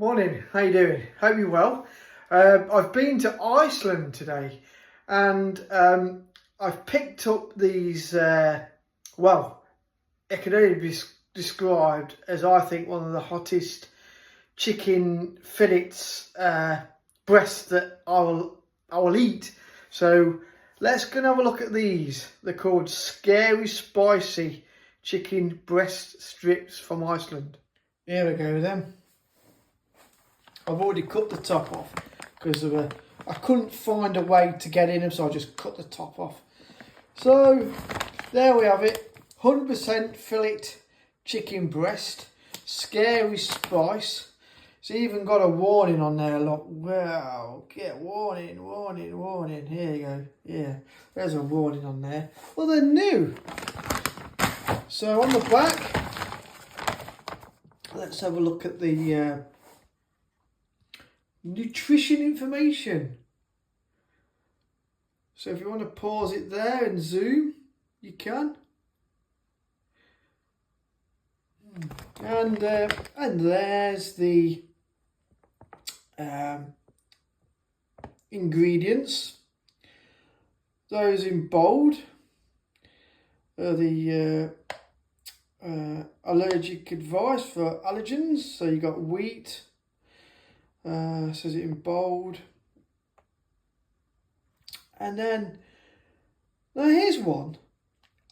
Morning, how you doing? Hope you're well. I've been to Iceland today and I've picked up these, well, it can only be described as I think one of the hottest chicken fillets breasts that I will eat. So let's go and have a look at these. They're called Scary Spicy Chicken Breast Strips from Iceland. Here we go then. I've already cut the top off because I couldn't find a way to get in them, so I just cut the top off. So there we have it, 100% fillet chicken breast, scary spice. It's even got a warning on there, look. Wow, get warning, warning, warning. Here you go. Yeah, there's a warning on there. Well, they're new. So on the back, let's have a look at the nutrition information. So if you want to pause it there and zoom, you can. And there's the ingredients. Those in bold are the allergic advice for allergens. So you got wheat. Says it in bold. And then, now here's one.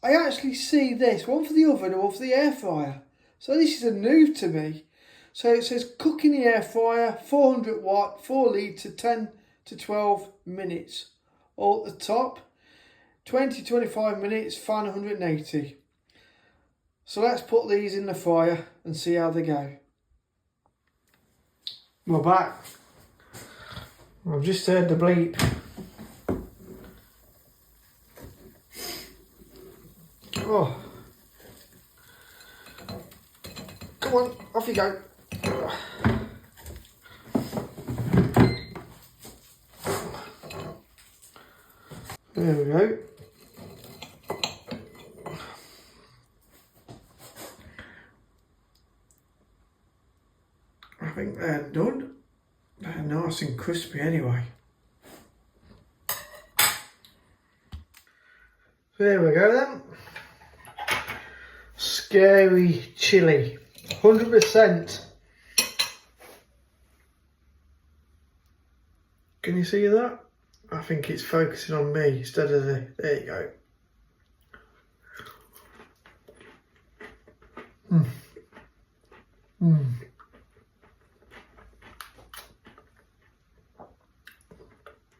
I actually see this, one for the oven and one for the air fryer. So this is a new to me. So it says cook in the air fryer, 400 watt, 4 litre, 10 to 12 minutes. All at the top, 20 to 25 minutes, fan 180. So let's put these in the fryer and see how they go. We're back. I've just heard the bleep. Oh. Come on, off you go. There we go. I think they're done. They're nice and crispy anyway. There we go then. Scary chili, 100%. Can you see that? I think it's focusing on me instead of the, there you go.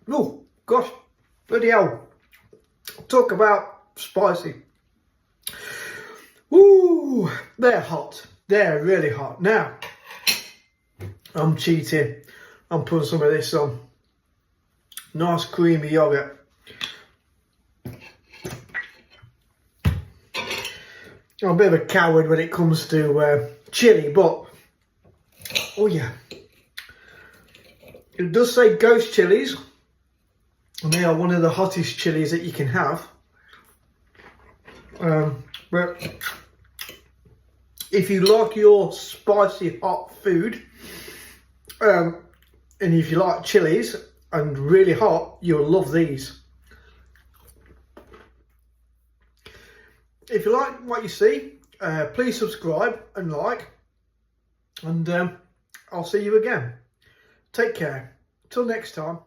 Oh, gosh, bloody hell. Talk about spicy. Ooh, they're hot. They're really hot. Now, I'm cheating. I'm putting some of this on. Nice creamy yogurt. I'm a bit of a coward when it comes to chili, but, oh yeah. It does say ghost chilies. And they are one of the hottest chilies that you can have. But if you like your spicy hot food, and if you like chilies and really hot, you'll love these. If you like what you see, please subscribe and like, and I'll see you again. Take care. Till next time.